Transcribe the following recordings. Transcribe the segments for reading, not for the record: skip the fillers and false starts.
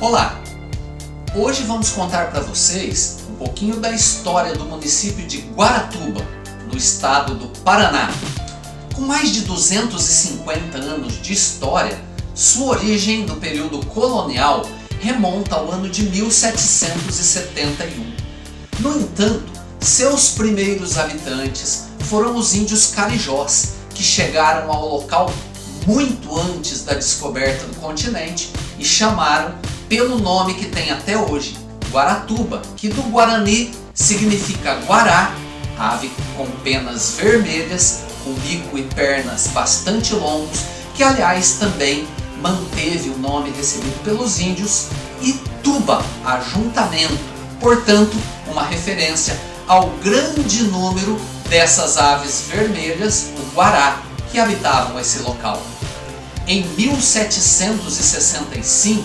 Olá! Hoje vamos contar para vocês um pouquinho da história do município de Guaratuba, no estado do Paraná. Com mais de 250 anos de história, sua origem no período colonial remonta ao ano de 1771. No entanto, seus primeiros habitantes foram os índios carijós, que chegaram ao local muito antes da descoberta do continente e chamaram pelo nome que tem até hoje, Guaratuba, que do Guarani significa guará, ave com penas vermelhas, com bico e pernas bastante longos, que aliás também manteve o nome recebido pelos índios, e tuba, ajuntamento, portanto uma referência ao grande número dessas aves vermelhas, o guará, que habitavam esse local. Em 1765,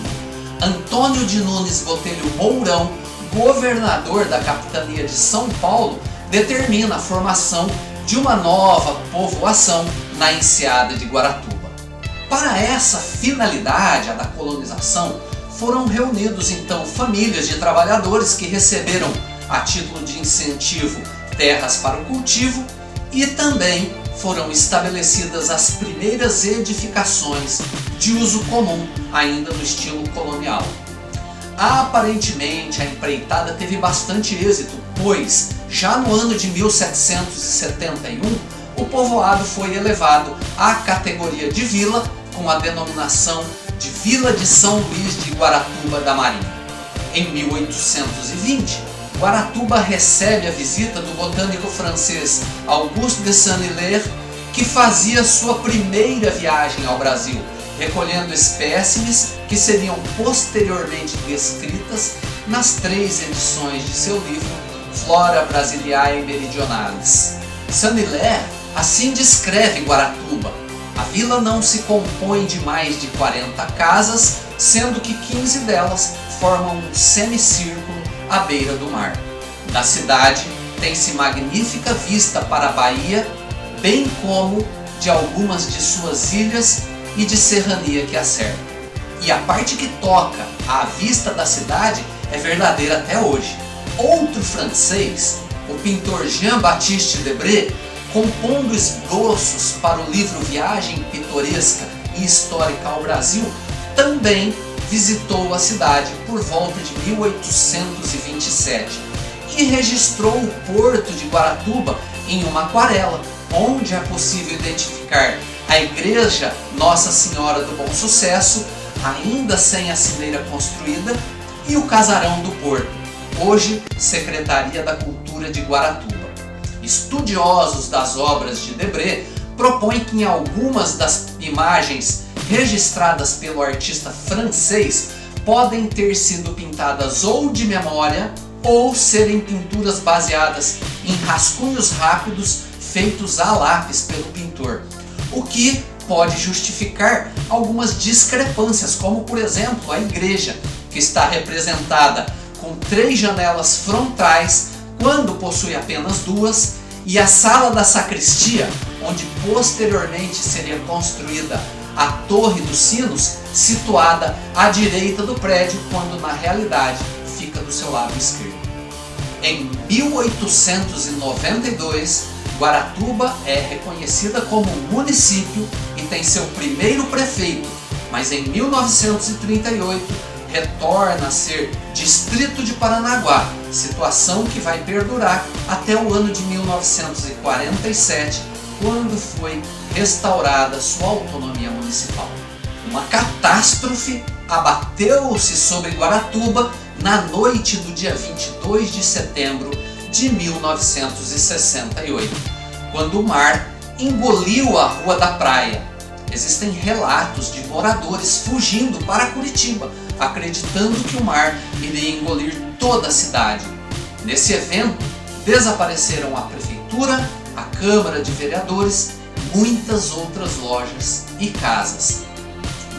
Antônio de Nunes Botelho Mourão, governador da capitania de São Paulo, determina a formação de uma nova povoação na enseada de Guaratuba. Para essa finalidade, a da colonização, foram reunidos então famílias de trabalhadores que receberam, a título de incentivo, terras para o cultivo, e também foram estabelecidas as primeiras edificações de uso comum, ainda no estilo colonial. Aparentemente a empreitada teve bastante êxito, pois já no ano de 1771 o povoado foi elevado à categoria de vila, com a denominação de Vila de São Luís de Guaratuba da Marinha. Em 1820, Guaratuba recebe a visita do botânico francês Auguste de Saint-Hilaire, que fazia sua primeira viagem ao Brasil, recolhendo espécimes que seriam posteriormente descritas nas 3 edições de seu livro Flora Brasiliae Meridionalis. Saint-Hilaire assim descreve Guaratuba: a vila não se compõe de mais de 40 casas, sendo que 15 delas formam um semicírculo à beira do mar. Na cidade tem-se magnífica vista para a Bahia, bem como de algumas de suas ilhas e de serrania que a cercam. E a parte que toca à vista da cidade é verdadeira até hoje. Outro francês, o pintor Jean-Baptiste Debré, compondo esboços para o livro Viagem Pitoresca e Histórica ao Brasil, também visitou a cidade por volta de 1827 e registrou o porto de Guaratuba em uma aquarela, onde é possível identificar a igreja Nossa Senhora do Bom Sucesso, ainda sem a sinleira construída, e o casarão do porto, hoje Secretaria da Cultura de Guaratuba. Estudiosos das obras de Debré propõem que em algumas das imagens registradas pelo artista francês podem ter sido pintadas ou de memória ou serem pinturas baseadas em rascunhos rápidos feitos a lápis pelo pintor, o que pode justificar algumas discrepâncias, como por exemplo a igreja, que está representada com 3 janelas frontais quando possui apenas 2, e a sala da sacristia, onde posteriormente seria construída a Torre dos Sinos, situada à direita do prédio, quando na realidade fica do seu lado esquerdo. Em 1892, Guaratuba é reconhecida como município e tem seu primeiro prefeito, mas em 1938 retorna a ser distrito de Paranaguá, situação que vai perdurar até o ano de 1947, quando foi restaurada sua autonomia municipal. Uma catástrofe abateu-se sobre Guaratuba na noite do dia 22 de setembro de 1968, quando o mar engoliu a Rua da Praia. Existem relatos de moradores fugindo para Curitiba, acreditando que o mar iria engolir toda a cidade. Nesse evento, desapareceram a prefeitura, a Câmara de Vereadores, muitas outras lojas e casas.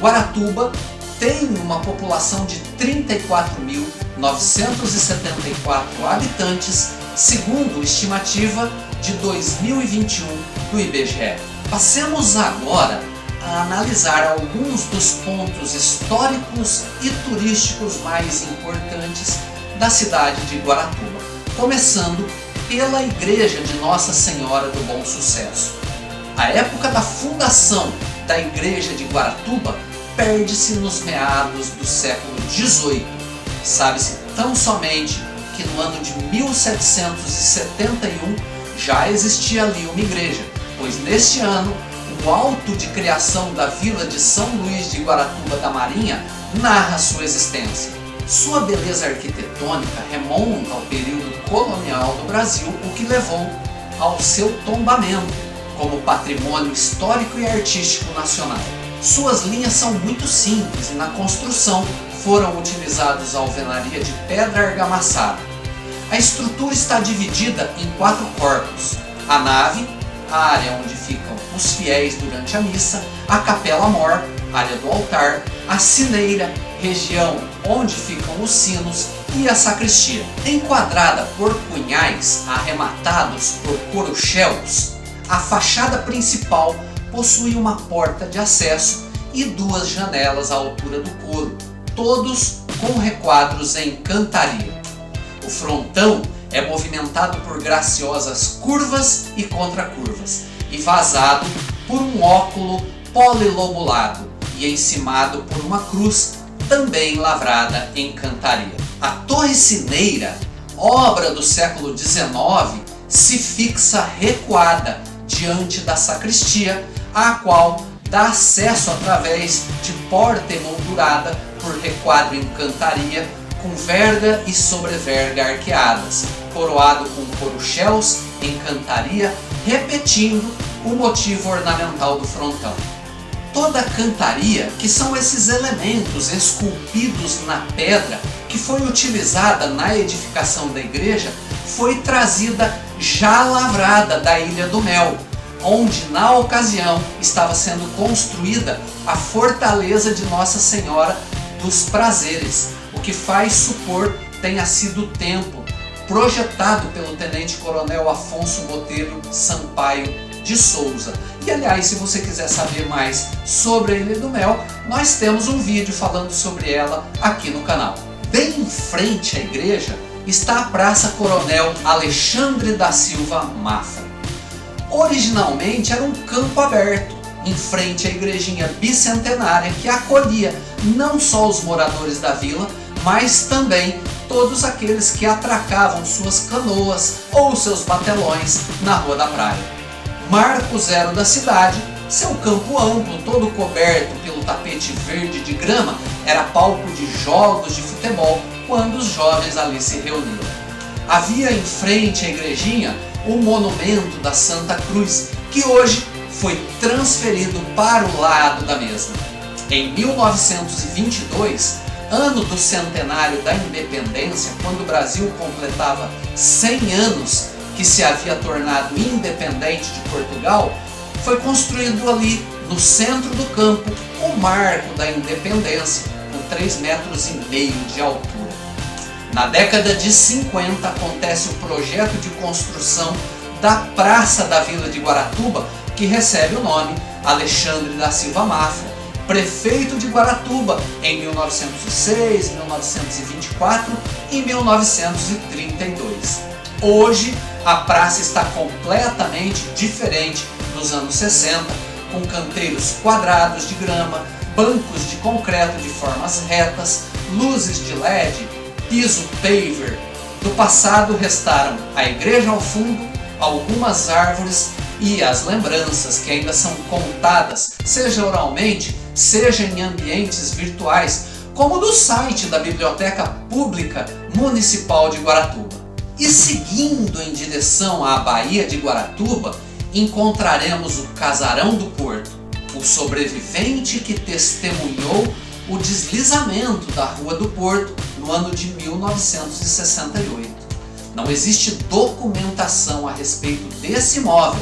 Guaratuba tem uma população de 34.974 habitantes, segundo estimativa de 2021 do IBGE. Passemos agora a analisar alguns dos pontos históricos e turísticos mais importantes da cidade de Guaratuba, começando pela Igreja de Nossa Senhora do Bom Sucesso. A época da fundação da Igreja de Guaratuba perde-se nos meados do século XVIII. Sabe-se tão somente que no ano de 1771 já existia ali uma igreja, pois neste ano o auto de criação da vila de São Luís de Guaratuba da Marinha narra sua existência. Sua beleza arquitetônica remonta ao período colonial do Brasil, o que levou ao seu tombamento como patrimônio histórico e artístico nacional. Suas linhas são muito simples e na construção foram utilizados alvenaria de pedra argamassada. A estrutura está dividida em 4 corpos: a nave, a área onde ficam os fiéis durante a missa, a capela-mor, área do altar, a sineira, região onde ficam os sinos, e a sacristia. Enquadrada por cunhais arrematados por coruchelos, a fachada principal possui uma porta de acesso e 2 janelas à altura do coro, todos com requadros em cantaria. O frontão é movimentado por graciosas curvas e contracurvas e vazado por um óculo polilobulado e encimado por uma cruz também lavrada em cantaria. A torre sineira, obra do século XIX, se fixa recuada diante da sacristia, a qual dá acesso através de porta emoldurada por requadro em cantaria, com verga e sobreverga arqueadas, coroado com coruchelos em cantaria, repetindo o motivo ornamental do frontão. Toda a cantaria, que são esses elementos esculpidos na pedra que foi utilizada na edificação da igreja, foi trazida já lavrada da Ilha do Mel, onde na ocasião estava sendo construída a fortaleza de Nossa Senhora dos Prazeres, o que faz supor tenha sido o templo projetado pelo tenente-coronel Afonso Botelho Sampaio de Souza. E aliás, se você quiser saber mais sobre a Ilha do Mel, nós temos um vídeo falando sobre ela aqui no canal. Bem em frente à igreja está a Praça Coronel Alexandre da Silva Mafra. Originalmente era um campo aberto, em frente à igrejinha bicentenária que acolhia não só os moradores da vila, mas também todos aqueles que atracavam suas canoas ou seus batelões na Rua da Praia. Marco zero da cidade, seu campo amplo, todo coberto pelo tapete verde de grama, era palco de jogos de futebol quando os jovens ali se reuniam. Havia em frente à igrejinha o monumento da Santa Cruz, que hoje foi transferido para o lado da mesma. Em 1922, ano do centenário da independência, quando o Brasil completava 100 anos que se havia tornado independente de Portugal, foi construído ali no centro do campo o Marco da Independência, com 3,5 metros de altura. Na década de 50 acontece o projeto de construção da Praça da Vila de Guaratuba, que recebe o nome Alexandre da Silva Mafra, prefeito de Guaratuba em 1906, 1924 e 1932. Hoje a praça está completamente diferente dos anos 60, com canteiros quadrados de grama, bancos de concreto de formas retas, luzes de LED, piso paver. Do passado restaram a igreja ao fundo, algumas árvores e as lembranças que ainda são contadas, seja oralmente, seja em ambientes virtuais, como do site da Biblioteca Pública Municipal de Guaratuba. E seguindo em direção à Baía de Guaratuba, encontraremos o Casarão do Porto, o sobrevivente que testemunhou o deslizamento da Rua do Porto no ano de 1968. Não existe documentação a respeito desse imóvel,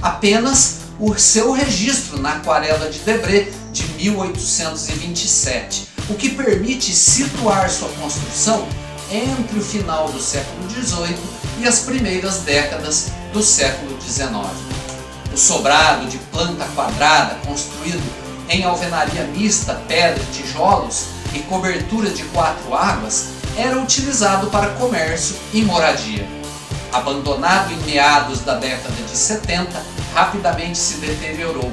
apenas o seu registro na Aquarela de Debré de 1827, o que permite situar sua construção entre o final do século XVIII e as primeiras décadas do século XIX. O sobrado de planta quadrada, construído em alvenaria mista, pedra, tijolos e cobertura de 4 águas, era utilizado para comércio e moradia. Abandonado em meados da década de 70, rapidamente se deteriorou.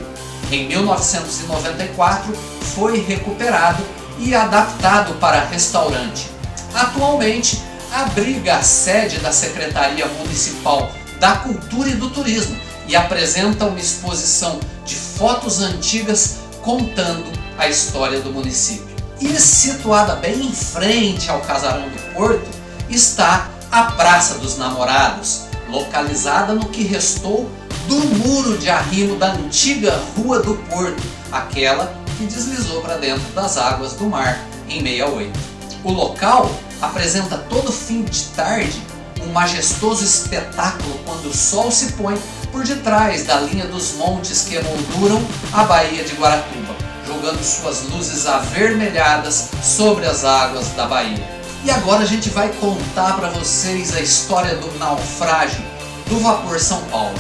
Em 1994, foi recuperado e adaptado para restaurante. Atualmente, abriga a sede da Secretaria Municipal da Cultura e do Turismo e apresenta uma exposição de fotos antigas contando a história do município. E situada bem em frente ao Casarão do Porto está a Praça dos Namorados, localizada no que restou do muro de arrimo da antiga Rua do Porto, aquela que deslizou para dentro das águas do mar em 68. O local apresenta todo fim de tarde um majestoso espetáculo quando o sol se põe por detrás da linha dos montes que emolduram a Baía de Guaratuba, jogando suas luzes avermelhadas sobre as águas da Baía. E agora a gente vai contar para vocês a história do naufrágio do vapor São Paulo.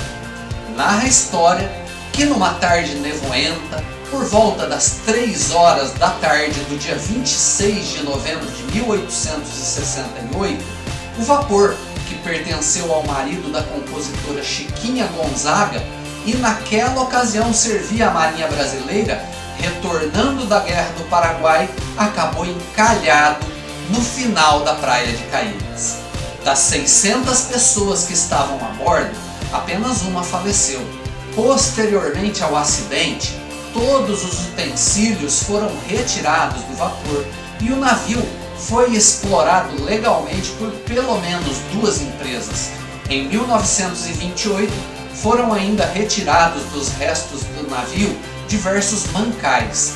Narra a história que numa tarde nevoenta, por volta das 3 horas da tarde do dia 26 de novembro de 1868, o vapor, que pertenceu ao marido da compositora Chiquinha Gonzaga e naquela ocasião servia a Marinha Brasileira, retornando da Guerra do Paraguai, acabou encalhado no final da praia de Caídas. Das 600 pessoas que estavam a bordo, apenas uma faleceu. Posteriormente ao acidente, todos os utensílios foram retirados do vapor e o navio foi explorado legalmente por pelo menos 2 empresas. Em 1928, foram ainda retirados dos restos do navio diversos bancais.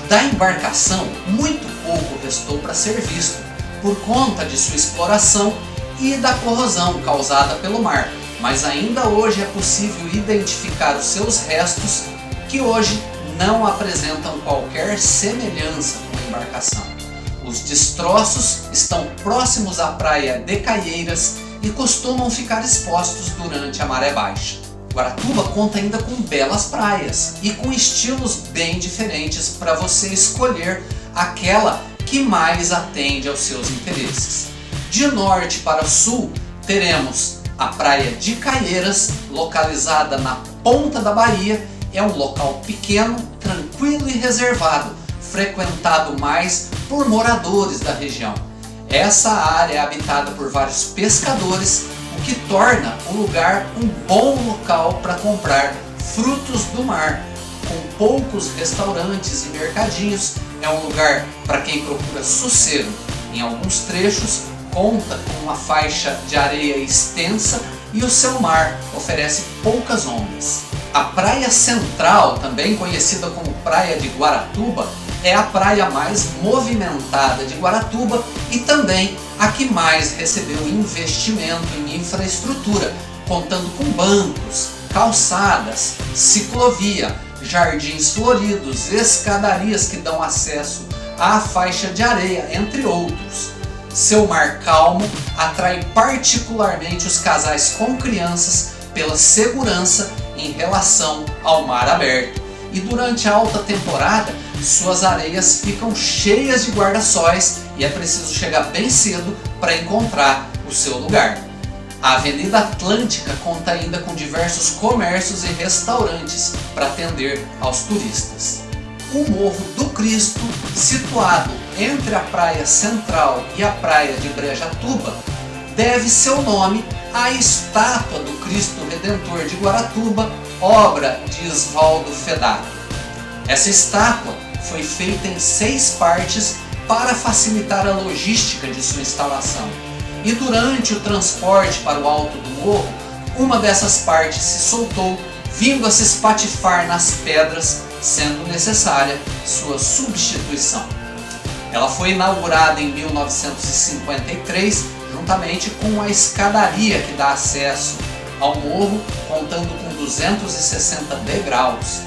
Da embarcação, muito pouco restou para ser visto, por conta de sua exploração e da corrosão causada pelo mar, mas ainda hoje é possível identificar os seus restos, que hoje não apresentam qualquer semelhança com a embarcação. Os destroços estão próximos à praia de Caieiras e costumam ficar expostos durante a maré baixa. Guaratuba conta ainda com belas praias e com estilos bem diferentes para você escolher aquela que mais atende aos seus interesses. De norte para sul, teremos a praia de Caieiras, localizada na ponta da Bahia. É um local pequeno, tranquilo e reservado, frequentado mais por moradores da região. Essa área é habitada por vários pescadores, o que torna o lugar um bom local para comprar frutos do mar. Com poucos restaurantes e mercadinhos, é um lugar para quem procura sossego. Em alguns trechos, conta com uma faixa de areia extensa e o seu mar oferece poucas ondas. A Praia Central, também conhecida como Praia de Guaratuba, é a praia mais movimentada de Guaratuba e também a que mais recebeu investimento em infraestrutura, contando com bancos, calçadas, ciclovia, jardins floridos, escadarias que dão acesso à faixa de areia, entre outros. Seu mar calmo atrai particularmente os casais com crianças pela segurança em relação ao mar aberto, e durante a alta temporada suas areias ficam cheias de guarda-sóis e é preciso chegar bem cedo para encontrar o seu lugar. A Avenida Atlântica conta ainda com diversos comércios e restaurantes para atender aos turistas. O Morro do Cristo, situado entre a Praia Central e a Praia de Brejatuba, deve seu nome à estátua do Cristo Redentor de Guaratuba, obra de Osvaldo Fedato. Essa estátua foi feita em 6 partes para facilitar a logística de sua instalação. E durante o transporte para o alto do morro, uma dessas partes se soltou, vindo a se espatifar nas pedras, sendo necessária sua substituição. Ela foi inaugurada em 1953, juntamente com a escadaria que dá acesso ao morro, contando com 260 degraus.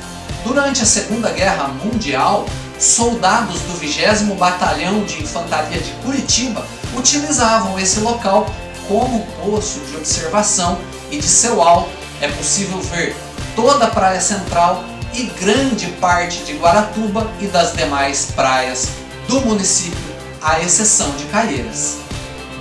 Durante a Segunda Guerra Mundial, soldados do 20º Batalhão de Infantaria de Curitiba utilizavam esse local como posto de observação, e de seu alto é possível ver toda a Praia Central e grande parte de Guaratuba e das demais praias do município, à exceção de Caieiras.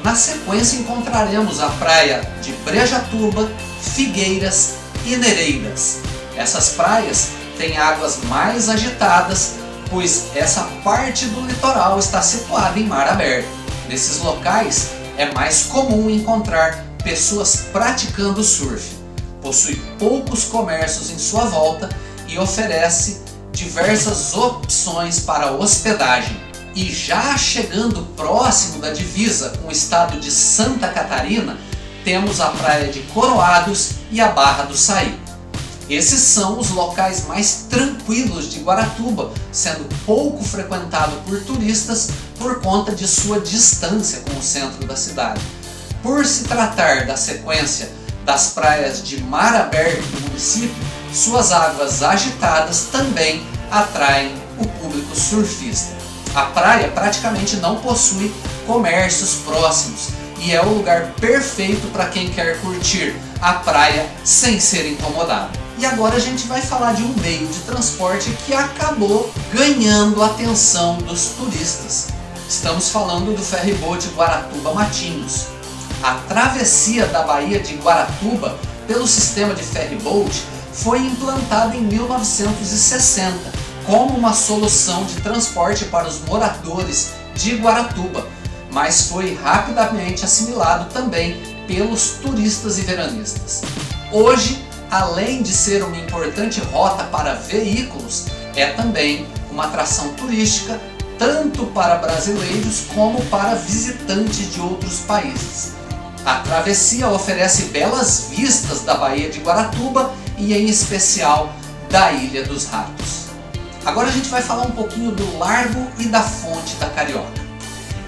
Na sequência encontraremos a praia de Brejatuba, Figueiras e Nereidas. Essas praias têm águas mais agitadas, pois essa parte do litoral está situada em mar aberto. Nesses locais é mais comum encontrar pessoas praticando surf. Possui poucos comércios em sua volta e oferece diversas opções para hospedagem. E já chegando próximo da divisa com o estado de Santa Catarina, temos a praia de Coroados e a Barra do Saí. Esses são os locais mais tranquilos de Guaratuba, sendo pouco frequentado por turistas por conta de sua distância com o centro da cidade. Por se tratar da sequência das praias de mar aberto do município, suas águas agitadas também atraem o público surfista. A praia praticamente não possui comércios próximos e é o lugar perfeito para quem quer curtir a praia sem ser incomodado. E agora a gente vai falar de um meio de transporte que acabou ganhando a atenção dos turistas. Estamos falando do ferryboat Guaratuba-Matinhos. A travessia da Baía de Guaratuba pelo sistema de ferryboat foi implantada em 1960 como uma solução de transporte para os moradores de Guaratuba, mas foi rapidamente assimilado também pelos turistas e veranistas. Hoje, além de ser uma importante rota para veículos, é também uma atração turística tanto para brasileiros como para visitantes de outros países. A travessia oferece belas vistas da Baía de Guaratuba e em especial da Ilha dos Ratos. Agora a gente vai falar um pouquinho do Largo e da Fonte da Carioca.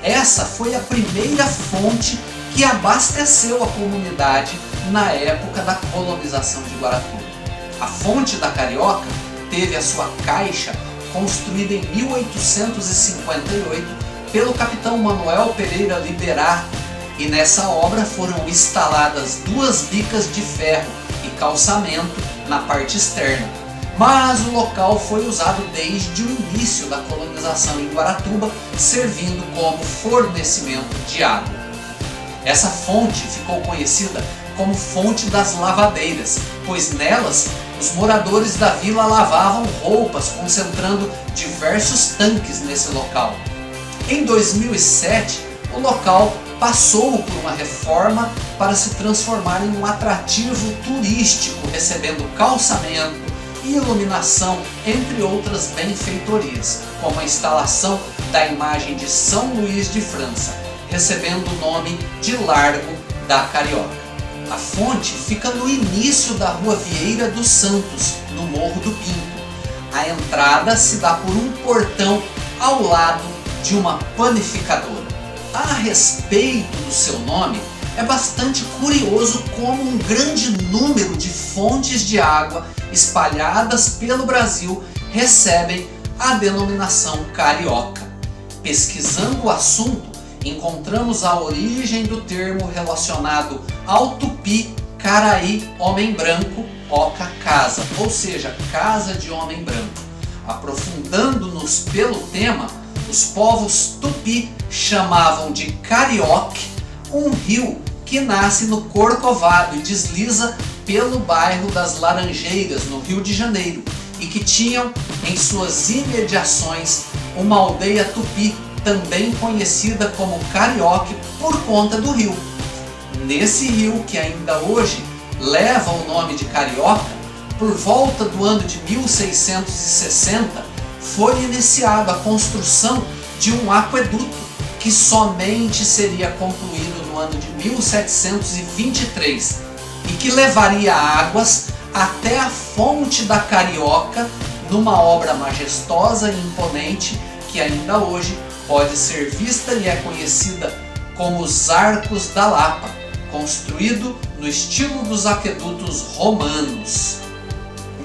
Essa foi a primeira fonte que abasteceu a comunidade na época da colonização de Guaratuba. A Fonte da Carioca teve a sua caixa construída em 1858 pelo capitão Manuel Pereira Liberato, e nessa obra foram instaladas 2 bicas de ferro e calçamento na parte externa, mas o local foi usado desde o início da colonização em Guaratuba, servindo como fornecimento de água. Essa fonte ficou conhecida como Fonte das Lavadeiras, pois nelas os moradores da vila lavavam roupas, concentrando diversos tanques nesse local. Em 2007, o local passou por uma reforma para se transformar em um atrativo turístico, recebendo calçamento e iluminação, entre outras benfeitorias, como a instalação da imagem de São Luís de França, recebendo o nome de Largo da Carioca. A fonte fica no início da Rua Vieira dos Santos, no Morro do Pinto. A entrada se dá por um portão ao lado de uma panificadora. A respeito do seu nome, é bastante curioso como um grande número de fontes de água espalhadas pelo Brasil recebem a denominação carioca. Pesquisando o assunto, encontramos a origem do termo relacionado ao tupi caraí homem branco, oca casa, ou seja, casa de homem branco. Aprofundando-nos pelo tema, os povos tupi chamavam de Carioque um rio que nasce no Corcovado e desliza pelo bairro das Laranjeiras, no Rio de Janeiro, e que tinham em suas imediações uma aldeia tupi, também conhecida como Carioque por conta do rio. Nesse rio, que ainda hoje leva o nome de Carioca, por volta do ano de 1660, foi iniciada a construção de um aqueduto que somente seria concluído no ano de 1723 e que levaria águas até a Fonte da Carioca, numa obra majestosa e imponente que ainda hoje pode ser vista e é conhecida como os Arcos da Lapa, construído no estilo dos aquedutos romanos.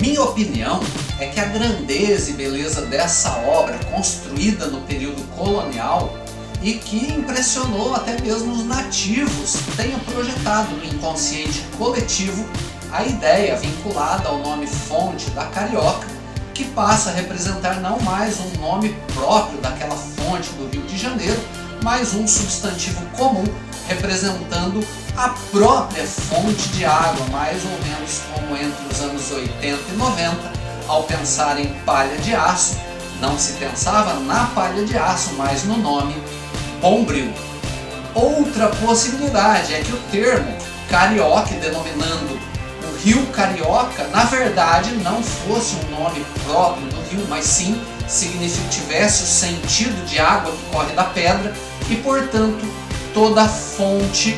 Minha opinião é que a grandeza e beleza dessa obra, construída no período colonial e que impressionou até mesmo os nativos, tenha projetado no inconsciente coletivo a ideia vinculada ao nome Fonte da Carioca que passa a representar não mais um nome próprio daquela fonte do Rio de Janeiro, mas um substantivo comum representando a própria fonte de água, mais ou menos como entre os anos 80 e 90, ao pensar em palha de aço, não se pensava na palha de aço, mas no nome Bombril. Outra possibilidade é que o termo Carioca, denominando o Rio Carioca, na verdade não fosse um nome próprio do rio, mas sim tivesse o sentido de água que corre da pedra e, portanto, toda fonte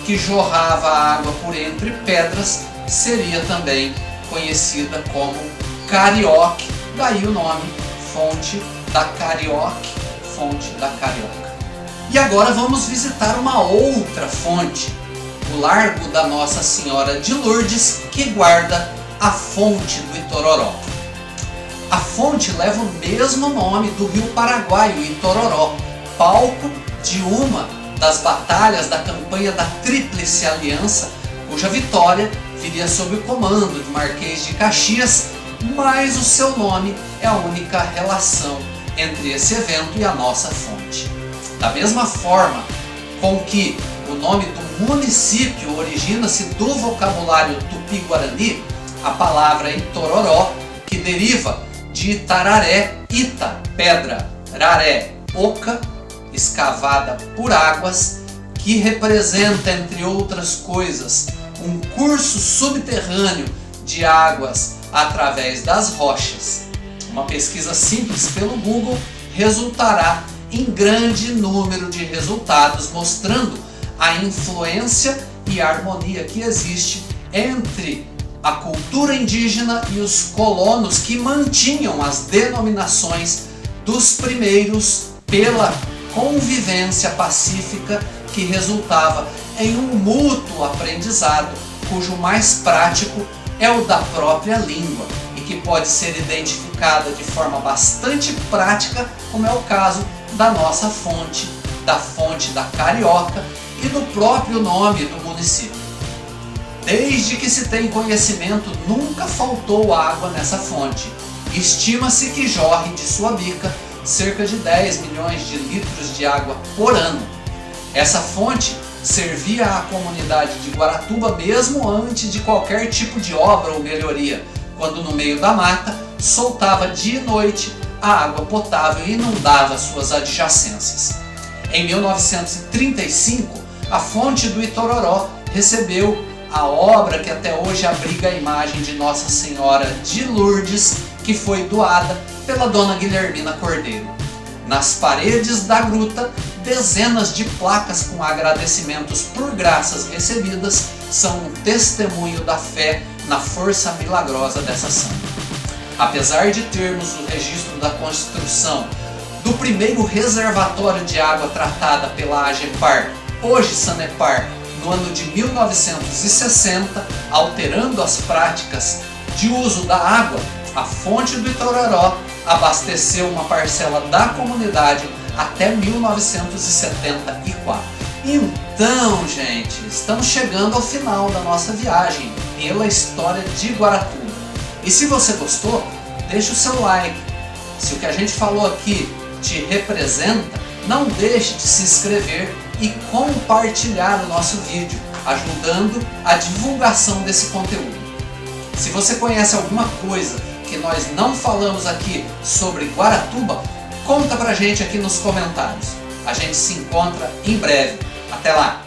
que jorrava água por entre pedras seria também conhecida como Carioque, daí o nome Fonte da Carioque, Fonte da Carioca. E agora vamos visitar uma outra fonte, o Largo da Nossa Senhora de Lourdes, que guarda a fonte do Itororó. A fonte leva o mesmo nome do rio Paraguai, o Itororó, palco de uma das batalhas da campanha da Tríplice Aliança, cuja vitória viria sob o comando de Marquês de Caxias, mas o seu nome é a única relação entre esse evento e a nossa fonte. Da mesma forma com que o nome do município origina-se do vocabulário tupi-guarani, a palavra Itororó, que deriva de Itararé, Ita, pedra, Raré, oca, escavada por águas, que representa, entre outras coisas, um curso subterrâneo de águas através das rochas. Uma pesquisa simples pelo Google resultará em grande número de resultados mostrando a influência e a harmonia que existe entre a cultura indígena e os colonos, que mantinham as denominações dos primeiros pela convivência pacífica que resultava em um mútuo aprendizado, cujo mais prático é o da própria língua e que pode ser identificada de forma bastante prática, como é o caso da nossa fonte, da Fonte da Carioca e do próprio nome do município. Desde que se tem conhecimento, nunca faltou água nessa fonte. Estima-se que jorre de sua bica cerca de 10 milhões de litros de água por ano. Essa fonte servia à comunidade de Guaratuba mesmo antes de qualquer tipo de obra ou melhoria, quando no meio da mata soltava dia e noite a água potável e inundava suas adjacências. Em 1935, a fonte do Itororó recebeu a obra que até hoje abriga a imagem de Nossa Senhora de Lourdes, que foi doada pela dona Guilhermina Cordeiro. Nas paredes da gruta, dezenas de placas com agradecimentos por graças recebidas são um testemunho da fé na força milagrosa dessa santa. Apesar de termos o registro da construção do primeiro reservatório de água tratada pela AGEPAR, hoje Sanepar, no ano de 1960, alterando as práticas de uso da água, a fonte do Itororó abasteceu uma parcela da comunidade até 1974. Então, gente, estamos chegando ao final da nossa viagem pela história de Guaratuba. E se você gostou, deixe o seu like. Se o que a gente falou aqui te representa, não deixe de se inscrever e compartilhar o nosso vídeo, ajudando a divulgação desse conteúdo. Se você conhece alguma coisa que nós não falamos aqui sobre Guaratuba, conta pra gente aqui nos comentários. A gente se encontra em breve. Até lá!